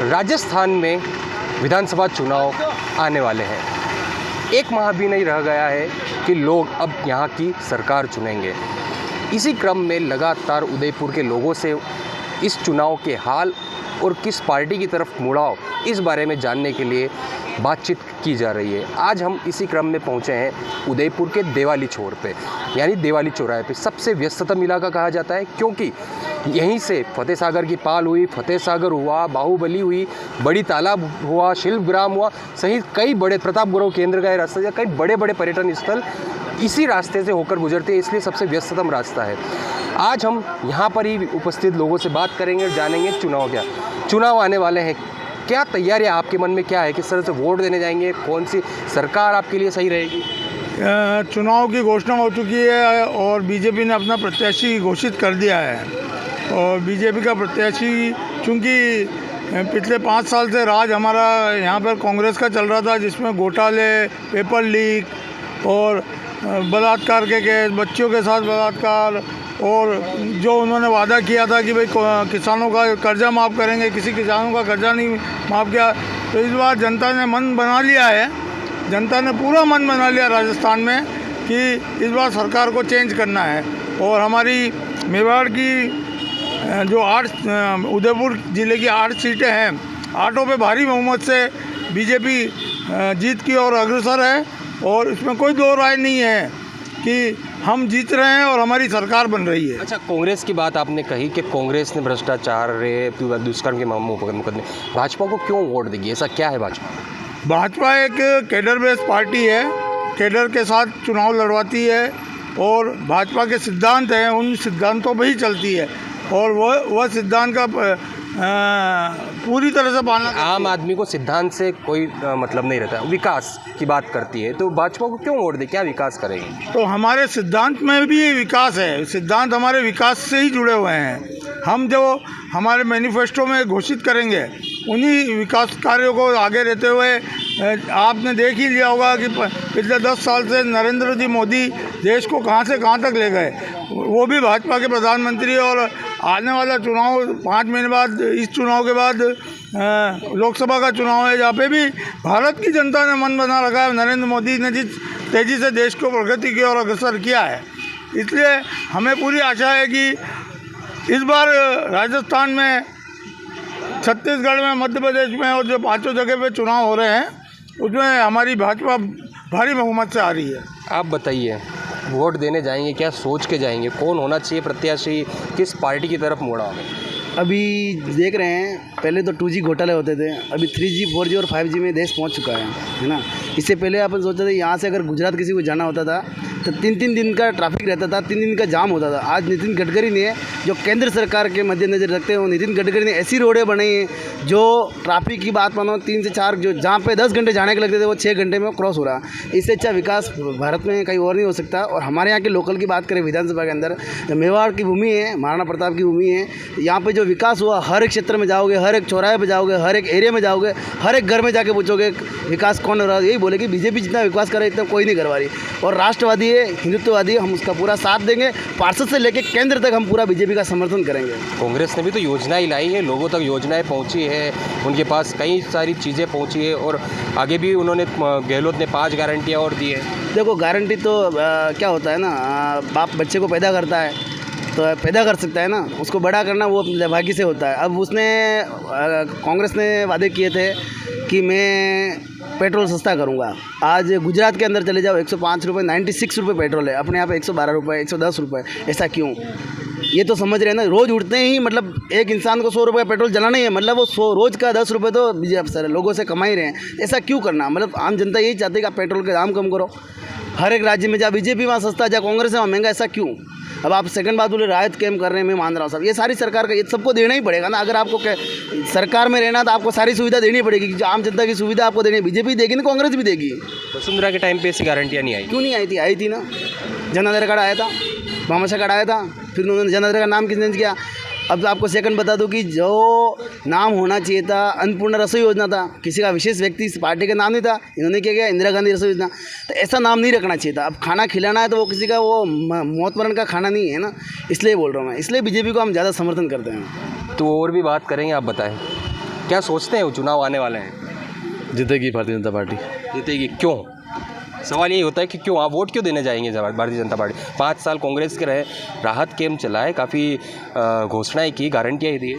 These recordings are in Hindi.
राजस्थान में विधानसभा चुनाव आने वाले हैं। एक माह भी नहीं रह गया है कि लोग अब यहाँ की सरकार चुनेंगे। इसी क्रम में लगातार उदयपुर के लोगों से इस चुनाव के हाल और किस पार्टी की तरफ मुड़ाव, इस बारे में जानने के लिए बातचीत की जा रही है। आज हम इसी क्रम में पहुंचे हैं उदयपुर के देवाली छोर पे, यानी देवाली चौराहे पे। सबसे व्यस्ततम इलाका कहा जाता है क्योंकि यहीं से फतेह सागर की पाल हुई, फतेह सागर हुआ, बाहुबली हुई, बड़ी तालाब हुआ, शिल्पग्राम हुआ, सहित कई बड़े, प्रतापगढ़ केंद्र का रास्ता, या कई बड़े बड़े पर्यटन स्थल इसी रास्ते से होकर गुजरते हैं, इसलिए सबसे व्यस्ततम रास्ता है। आज हम यहाँ पर ही उपस्थित लोगों से बात करेंगे और जानेंगे चुनाव आने वाले हैं, क्या तैयारियां आपके मन में क्या है, किस तरह से वोट देने जाएंगे, कौन सी सरकार आपके लिए सही रहेगी। चुनाव की घोषणा हो चुकी है और बीजेपी ने अपना प्रत्याशी घोषित कर दिया है। और बीजेपी का प्रत्याशी, चूँकि पिछले 5 साल से राज हमारा यहाँ पर कांग्रेस का चल रहा था, जिसमें घोटाले, पेपर लीक और बलात्कार के केस, बच्चियों के साथ बलात्कार, और जो उन्होंने वादा किया था कि भाई किसानों का कर्जा माफ़ करेंगे, किसी किसानों का कर्जा नहीं माफ़ किया। तो इस बार जनता ने मन बना लिया है, जनता ने पूरा मन बना लिया राजस्थान में कि इस बार सरकार को चेंज करना है। और हमारी मेवाड़ की जो 8 उदयपुर ज़िले की 8 सीटें हैं, 8 पे भारी बहुमत से बीजेपी जीत की ओर अग्रसर है। और इसमें कोई दो राय नहीं है कि हम जीत रहे हैं और हमारी सरकार बन रही है। अच्छा, कांग्रेस की बात आपने कही कि कांग्रेस ने भ्रष्टाचार, रेप, दुष्कर्म के मुकदमे, भाजपा को क्यों वोट देगी, ऐसा क्या है भाजपा? भाजपा एक कैडर बेस्ड पार्टी है, कैडर के साथ चुनाव लड़वाती है और भाजपा के सिद्धांत हैं, उन सिद्धांतों पर ही चलती है और वह सिद्धांत का पूरी तरह से पालना। आम आदमी को सिद्धांत से कोई मतलब नहीं रहता, विकास की बात करती है, तो भाजपा को क्यों वोट दे, क्या विकास करेगी? तो हमारे सिद्धांत में भी विकास है, सिद्धांत हमारे विकास से ही जुड़े हुए हैं। हम जो हमारे मैनिफेस्टो में घोषित करेंगे उन्हीं विकास कार्यों को आगे रहते हुए, आपने देख ही लिया होगा कि पिछले 10 साल से नरेंद्र जी मोदी देश को कहां से कहां तक ले गए, वो भी भाजपा के प्रधानमंत्री। और आने वाला चुनाव 5 महीने बाद, इस चुनाव के बाद लोकसभा का चुनाव है, जहाँ पे भी भारत की जनता ने मन बना रखा है। नरेंद्र मोदी ने जिस तेज़ी से देश को प्रगति की ओर अग्रसर किया है, इसलिए हमें पूरी आशा है कि इस बार राजस्थान में, छत्तीसगढ़ में, मध्य प्रदेश में और जो 5 जगह पे चुनाव हो रहे हैं, उसमें हमारी भाजपा भारी बहुमत से आ रही है। आप बताइए, वोट देने जाएंगे, क्या सोच के जाएंगे, कौन होना चाहिए प्रत्याशी, किस पार्टी की तरफ मुड़ा? अभी देख रहे हैं, पहले तो 2G घोटाले होते थे, अभी 3G, 4G और 5G में देश पहुंच चुका है ना। इससे पहले अपन सोचते थे यहाँ से अगर गुजरात किसी को जाना होता था तो 3-3 दिन का ट्रैफिक रहता था, 3 दिन का जाम होता था। आज नितिन गडकरी ने, जो केंद्र सरकार के मद्देनजर रखते हैं, नितिन गडकरी ने ऐसी रोडें बनाई हैं जो ट्रैफिक की बात मानो 3 से 4, जो जहाँ पे 10 घंटे जाने के लगते थे वो 6 घंटे में क्रॉस हो रहा। इससे अच्छा विकास भारत में कहीं और नहीं हो सकता। और हमारे यहाँ के लोकल की बात करें, विधानसभा के अंदर मेवाड़ की भूमि है, महाराणा प्रताप की भूमि है। यहाँ पर जो विकास हुआ, हर एक क्षेत्र में जाओगे, हर एक चौराहे पर जाओगे, हर एक एरिया में जाओगे, हर एक घर में जाके पूछोगे विकास कौन हो रहा है, यही बोले कि बीजेपी जितना विकास करे इतना कोई नहीं करवा रही। और राष्ट्रवादी है, हिंदुत्ववादी, हम उसका पूरा साथ देंगे। पार्षद से लेकर केंद्र तक हम पूरा बीजेपी का समर्थन करेंगे। कांग्रेस ने भी तो योजनाएं लाई है, लोगों तक योजनाएं पहुंची है, उनके पास कई सारी चीज़ें पहुंची है और आगे भी उन्होंने, गहलोत ने 5 गारंटियाँ और दी है। देखो, गारंटी तो क्या होता है ना, बाप बच्चे को पैदा करता है तो पैदा कर सकता है ना, उसको बड़ा करना वो भाग्य से होता है। अब उसने, कांग्रेस ने वादे किए थे कि मैं पेट्रोल सस्ता करूंगा। आज गुजरात के अंदर चले जाओ, 105 रुपये, 96 रुपये पेट्रोल है, अपने यहाँ पे 112 रुपये, 110 रुपये। ऐसा क्यों? ये तो समझ रहे हैं ना, रोज़ उठते ही मतलब एक इंसान को 100 रुपये पेट्रोल जलाना ही है, मतलब वो 100 रोज़ का 10 रुपये तो बीजेपी अफसर लोगों से कमा ही रहे हैं। ऐसा क्यों करना? मतलब आम जनता यही चाहती है कि आप पेट्रोल के दाम कम करो। हर एक राज्य में जहाँ बीजेपी वहाँ सस्ता, जहाँ कांग्रेस है वहाँ महंगा, ऐसा क्यों? अब आप सेकंड बात बोले राहत कैम्प कर रहे हैं, मैं मान रहा हूँ सब, ये सारी सरकार का, ये सबको देना ही पड़ेगा ना। अगर आपको सरकार में रहना तो आपको सारी सुविधा देनी पड़ेगी, जो आम जनता की सुविधा आपको देनी, बीजेपी देगी ना, कांग्रेस भी देगी। वसुंधरा के टाइम पे ऐसी गारंटियाँ नहीं आई, क्यों नहीं आई थी? आई थी ना, जन आधार कार्ड आया था, भामाशाह कार्ड आया था, फिर उन्होंने जन आधार का नाम किसने चेंज किया? अब आपको सेकंड बता दूं कि जो नाम होना चाहिए था, अन्नपूर्णा रसोई योजना था, किसी का विशेष व्यक्ति इस पार्टी का नाम नहीं था, इन्होंने क्या किया, इंदिरा गांधी रसोई योजना। तो ऐसा नाम नहीं रखना चाहिए था। अब खाना खिलाना है तो वो किसी का वो मौत मरण का खाना नहीं है ना, इसलिए बोल रहा हूँ मैं। इसलिए बीजेपी को हम ज़्यादा समर्थन करते हैं। तो और भी बात करेंगे, आप बताएं। क्या सोचते हैं चुनाव आने वाले हैं? जीतेगी भारतीय जनता पार्टी। जीतेगी क्यों? सवाल यही होता है कि क्यों आप वोट क्यों देने जाएंगे भारतीय जनता पार्टी? 5 साल कांग्रेस के रहे, राहत कैम्प चलाए, काफ़ी घोषणाएं की, गारंटियाँ दी।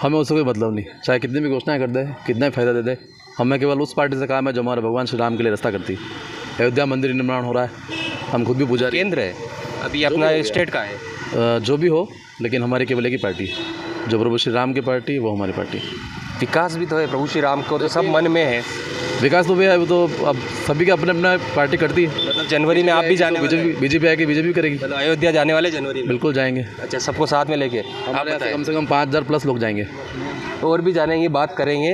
हमें उससे कोई मतलब नहीं, चाहे कितनी भी घोषणाएं कर दे, कितना भी फायदा दे दे। हमें केवल उस पार्टी से काम है जो हमारे भगवान श्री राम के लिए रास्ता करती है। अयोध्या मंदिर निर्माण हो रहा है, हम खुद भी पूजा केंद्र है, अभी अपना स्टेट का है। जो भी हो, लेकिन हमारी केवल एक ही पार्टी है, जो प्रभु श्री राम की पार्टी, वो हमारी पार्टी। विकास भी तो है, प्रभु श्री राम को तो सब मन में है। विकास तो भी है, वो तो अब सभी के अपने अपना पार्टी करती है। मतलब जनवरी में आप भी जाने वाले हैं? बीजेपी आएगी, बीजेपी करेगी। मतलब अयोध्या जाने वाले जनवरी में? बिल्कुल जाएंगे। अच्छा, सबको साथ में लेके? हमारे यहाँ से कम से कम 5000 प्लस लोग जाएंगे। और भी जानेंगे, बात करेंगे।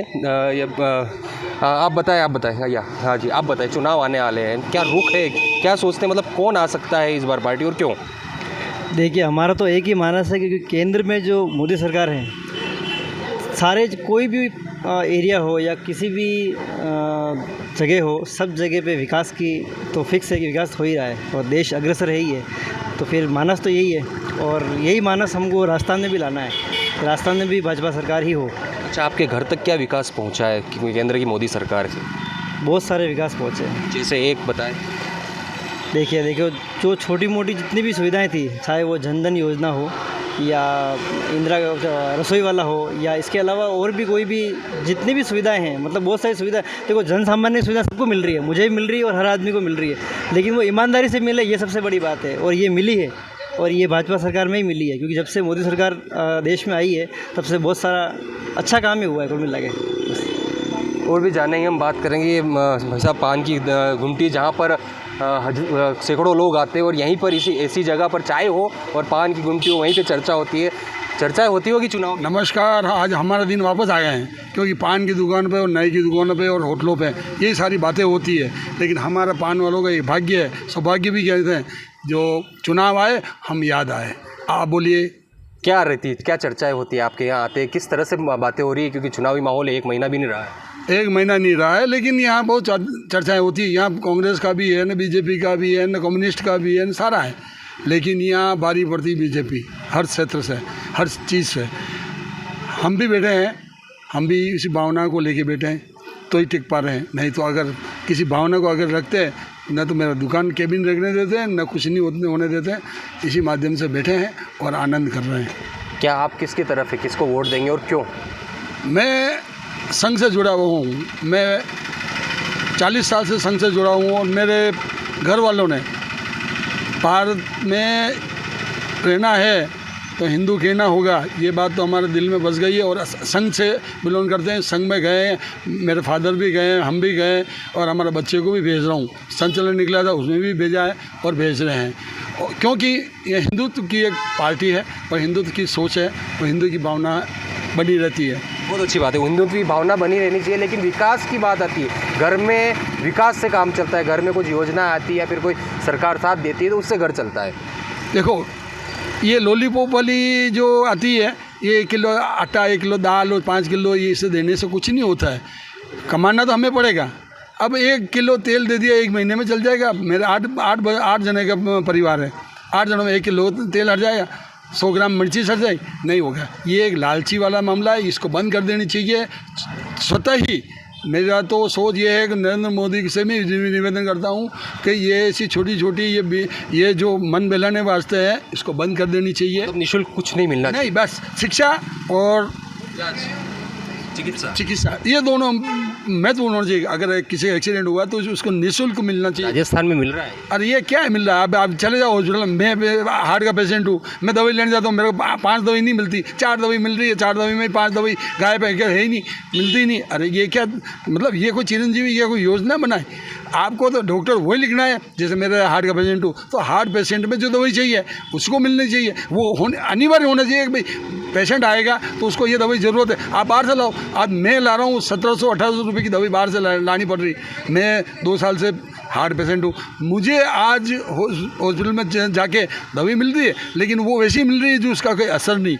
आप बताएं या हाँ जी, आप बताएं, चुनाव आने वाले हैं, क्या रुख है, क्या सोचते हैं, मतलब कौन आ सकता है इस बार पार्टी और क्यों? देखिए, हमारा तो एक ही मानस है कि केंद्र में जो मोदी सरकार है, सारे कोई भी एरिया हो या किसी भी जगह हो, सब जगह पे विकास की तो फिक्स है कि विकास हो ही रहा है और देश अग्रसर है ही है। तो फिर मानस तो यही है और यही मानस हमको राजस्थान में भी लाना है, राजस्थान में भी भाजपा सरकार ही हो। अच्छा, आपके घर तक क्या विकास पहुंचा है केंद्र की मोदी सरकार से? बहुत सारे विकास पहुँचे हैं। जैसे एक बताएं। देखिए, जो छोटी मोटी जितनी भी सुविधाएं थी, चाहे वो जनधन योजना हो या इंदिरा रसोई वाला हो या इसके अलावा और भी कोई भी जितनी भी सुविधाएं हैं, मतलब बहुत सारी सुविधाएं। देखो, जन सामान्य सुविधा सबको मिल रही है, मुझे भी मिल रही है और हर आदमी को मिल रही है, लेकिन वो ईमानदारी से मिले, ये सबसे बड़ी बात है। और ये मिली है और ये भाजपा सरकार में ही मिली है, क्योंकि जब से मोदी सरकार देश में आई है तब से बहुत सारा अच्छा काम ही हुआ है कुल मिला के। और भी जानेंगे, हम बात करेंगे भाई साहब, पान की गुमटी, जहाँ पर सैकड़ों लोग आते हैं और यहीं पर ऐसी जगह पर चाय हो और पान की गुमटी हो, वहीं पे चर्चा होती है। चर्चा होती होगी चुनाव? नमस्कार, आज हमारा दिन वापस आ गए हैं, क्योंकि पान की दुकान पे और नाई की दुकानों पे और होटलों पे यही सारी बातें होती है। लेकिन हमारा पान वालों का एक भाग्य है, सौभाग्य भी कहते हैं, जो चुनाव आए हम याद आए। आप बोलिए, क्या रहती है, क्या चर्चाएं होती है आपके यहाँ आते, किस तरह से बातें हो रही है? क्योंकि चुनावी माहौल 1 महीना भी नहीं रहा है। 1 महीना नहीं रहा है, लेकिन यहाँ बहुत चर्चाएं होती है। यहाँ कांग्रेस का भी है, न बीजेपी का भी है, न कम्युनिस्ट का भी है, न सारा है। लेकिन यहाँ बारी पड़ती बीजेपी, हर क्षेत्र से, हर चीज़ से। हम भी बैठे हैं, हम भी इसी भावना को लेके बैठे हैं तो ही टिक पा रहे हैं। नहीं तो अगर किसी भावना को अगर रखते हैं, न तो मेरा दुकान केबिन रखने देते हैं, न कुछ नहीं होने देते हैं। इसी माध्यम से बैठे हैं और आनंद कर रहे हैं। क्या आप किसकी तरफ है, किसको वोट देंगे और क्यों? मैं संघ से जुड़ा हुआ हूँ, मैं 40 साल से संघ से जुड़ा हूँ और मेरे घर वालों ने भारत में रहना है तो हिंदू कहना होगा, ये बात तो हमारे दिल में बस गई है। और संघ से बिलोंग करते हैं, संघ में गए हैं, मेरे फादर भी गए, हम भी गए और हमारे बच्चे को भी भेज रहा हूँ। संचलन निकला था, उसमें भी भेजा है और भेज रहे हैं, क्योंकि ये हिंदुत्व की एक पार्टी है और हिंदुत्व की सोच है और हिंदू की भावना बनी रहती है। बहुत अच्छी बात है, हिंदुत्व की भावना बनी रहनी चाहिए। लेकिन विकास की बात आती है, घर में विकास से काम चलता है। घर में कुछ योजना आती है या फिर कोई सरकार साथ देती है तो उससे घर चलता है। देखो, ये लॉलीपॉप वाली जो आती है, ये 1 किलो आटा, 1 किलो दाल और 5 किलो, ये इसे देने से कुछ नहीं होता है। कमाना तो हमें पड़ेगा। अब 1 किलो तेल दे दिया, 1 महीने में चल जाएगा। मेरे 8 जने का परिवार है, 8 जनों में 1 किलो तेल हट जाएगा, 100 ग्राम मिर्ची सट जाएगी, नहीं होगा। ये एक लालची वाला मामला है, इसको बंद कर देनी चाहिए स्वतः ही। मेरा तो सोच ये है कि नरेंद्र मोदी से मैं निवेदन करता हूँ कि ये ऐसी छोटी छोटी ये जो मन बहलाने वास्ते है, इसको बंद कर देनी चाहिए। तो निःशुल्क कुछ नहीं मिलना नहीं, बस शिक्षा और चिकित्सा, ये दोनों महत्वपूर्ण होना चाहिए। अगर किसी एक्सीडेंट हुआ तो उसको निःशुल्क मिलना चाहिए। राजस्थान में मिल रहा है? अरे ये क्या है मिल रहा है? अब आप चले जाओ हॉस्पिटल, मैं हार्ट का पेशेंट हूँ, मैं दवाई लेने जाता हूँ, मेरे को 5 दवाई नहीं मिलती, 4 दवाई मिल रही है, 4 दवाई में 5 दवाई गायब है ही नहीं, मिलती ही नहीं। अरे ये क्या मतलब, ये कोई चिरंजीवी, ये कोई योजना बनाए? आपको तो डॉक्टर वही लिखना है। जैसे मेरे हार्ट का पेशेंट हूँ तो हार्ट पेशेंट में जो दवाई चाहिए उसको मिलनी चाहिए, वो अनिवार्य होना चाहिए कि भाई पेशेंट आएगा तो उसको ये दवाई ज़रूरत है, आप बाहर से लाओ। आज मैं ला रहा हूँ 1700-1800 रुपये की दवाई बाहर से लानी पड़ रही। मैं 2 साल से हार्ट पेशेंट हूँ, मुझे आज हॉस्पिटल में जाके दवाई मिल रही है, लेकिन वो वैसी मिल रही है जो उसका कोई असर नहीं,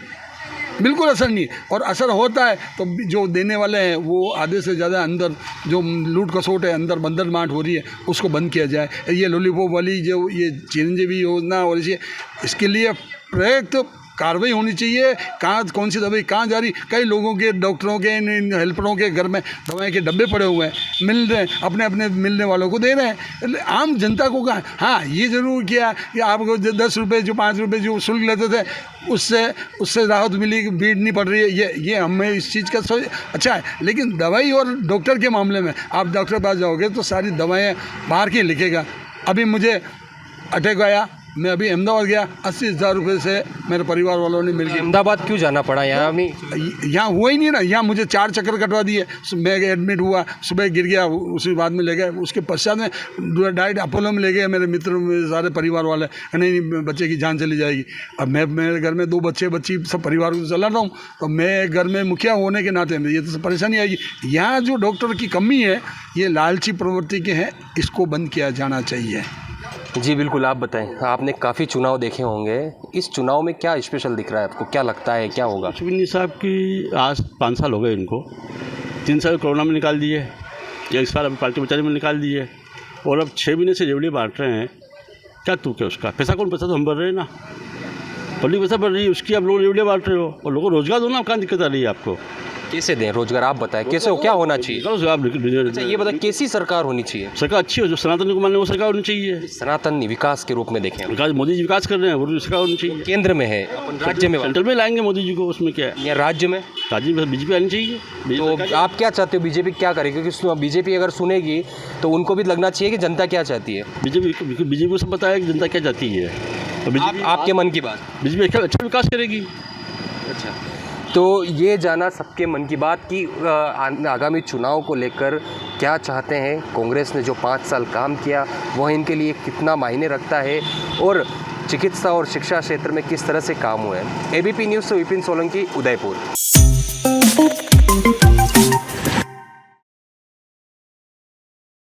बिल्कुल असर नहीं। और असर होता है तो जो देने वाले हैं वो आधे से ज़्यादा अंदर जो लूट खसोट है, अंदर बंदर मांट हो रही है, उसको बंद किया जाए। ये लॉलीपॉप वाली जो ये चिरंजीवी योजना और इसके लिए प्रयुक्त कार्रवाई होनी चाहिए, कहाँ कौन सी दवाई कहाँ जा रही। कई लोगों के, डॉक्टरों के, इन हेल्परों के घर में दवाई के डब्बे पड़े हुए हैं, मिल रहे हैं, अपने अपने मिलने वालों को दे रहे हैं, आम जनता को कहाँ। हाँ, ये ज़रूर किया कि आपको 10 रुपये जो 5 रुपये जो शुल्क लेते थे उससे राहत मिली, भीड़ नहीं पड़ रही है, ये हमें इस चीज़ का सोच अच्छा है। लेकिन दवाई और डॉक्टर के मामले में आप डॉक्टर के पास जाओगे तो सारी दवाएँ बाहर की लिखेगा। अभी मुझे अटैक आया, मैं अभी अहमदाबाद गया, 80,000 रुपये से मेरे परिवार वालों ने मिल के। अहमदाबाद क्यों जाना पड़ा? यहाँ भी यहाँ हुआ ही नहीं ना, यहाँ मुझे 4 चक्कर कटवा दिए, मैं एडमिट हुआ, सुबह गिर गया, उसी बाद में ले गए, उसके पश्चात में डायरेक्ट अपोलो में ले गए मेरे मित्र, मेरे सारे परिवार वाले, नहीं बच्चे की जान चली जाएगी। अब मैं मेरे घर में 2 बच्चे बच्ची सब परिवार को चला रहा हूँ, तो मैं घर में मुखिया होने के नाते ये तो परेशानी आएगी। यहाँ जो डॉक्टर की कमी है, ये लालची प्रवृत्ति के हैं, इसको बंद किया जाना चाहिए। जी बिल्कुल, आप बताएं, आपने काफ़ी चुनाव देखे होंगे, इस चुनाव में क्या स्पेशल दिख रहा है आपको? क्या लगता है क्या होगा? अश्विनी साहब की आज 5 साल हो गए इनको, 3 साल कोरोना में निकाल दिए, एक साल अभी पार्टी बचाने में निकाल दिए, और अब 6 महीने से रेवड़ी बांट रहे हैं। क्या तू क्या उसका पैसा कौन, पैसा तो हम भर रहे हैं ना, पब्लिक पैसा भर रही है उसकी, आप लोग रेवड़ियाँ बांट रहे हो और लोगों को रोजगार दो ना, कहाँ दिक्कत आ रही है आपको? कैसे दें रोजगार? आप बताएं कैसे हो, क्या होना चाहिए? अच्छा ये बताएं, कैसी सरकार होनी चाहिए? सरकार अच्छी हो, जो सनातन को मानने वो सरकार होनी चाहिए। सनातन विकास के रूप में देखें, विकास मोदी जी विकास कर रहे हैं, वो सरकार होनी चाहिए। केंद्र में है, अपन राज्य में, सेंट्रल में लाएंगे मोदी जी को, उसमें क्या है? या राज्य में बीजेपी आनी चाहिए। तो आप क्या चाहते हो, बीजेपी क्या करेगी? क्योंकि बीजेपी अगर सुनेगी तो उनको भी लगना चाहिए कि जनता क्या चाहती है। बीजेपी को सब पता है कि जनता क्या चाहती है, आपके मन की बात। बीजेपी अच्छा विकास करेगी। अच्छा, तो ये जाना सबके मन की बात कि आगामी चुनाव को लेकर क्या चाहते हैं। कांग्रेस ने जो 5 साल काम किया वह इनके लिए कितना मायने रखता है, और चिकित्सा और शिक्षा क्षेत्र में किस तरह से काम हुए हैं। एबीपी न्यूज़ से विपिन सोलंकी, उदयपुर।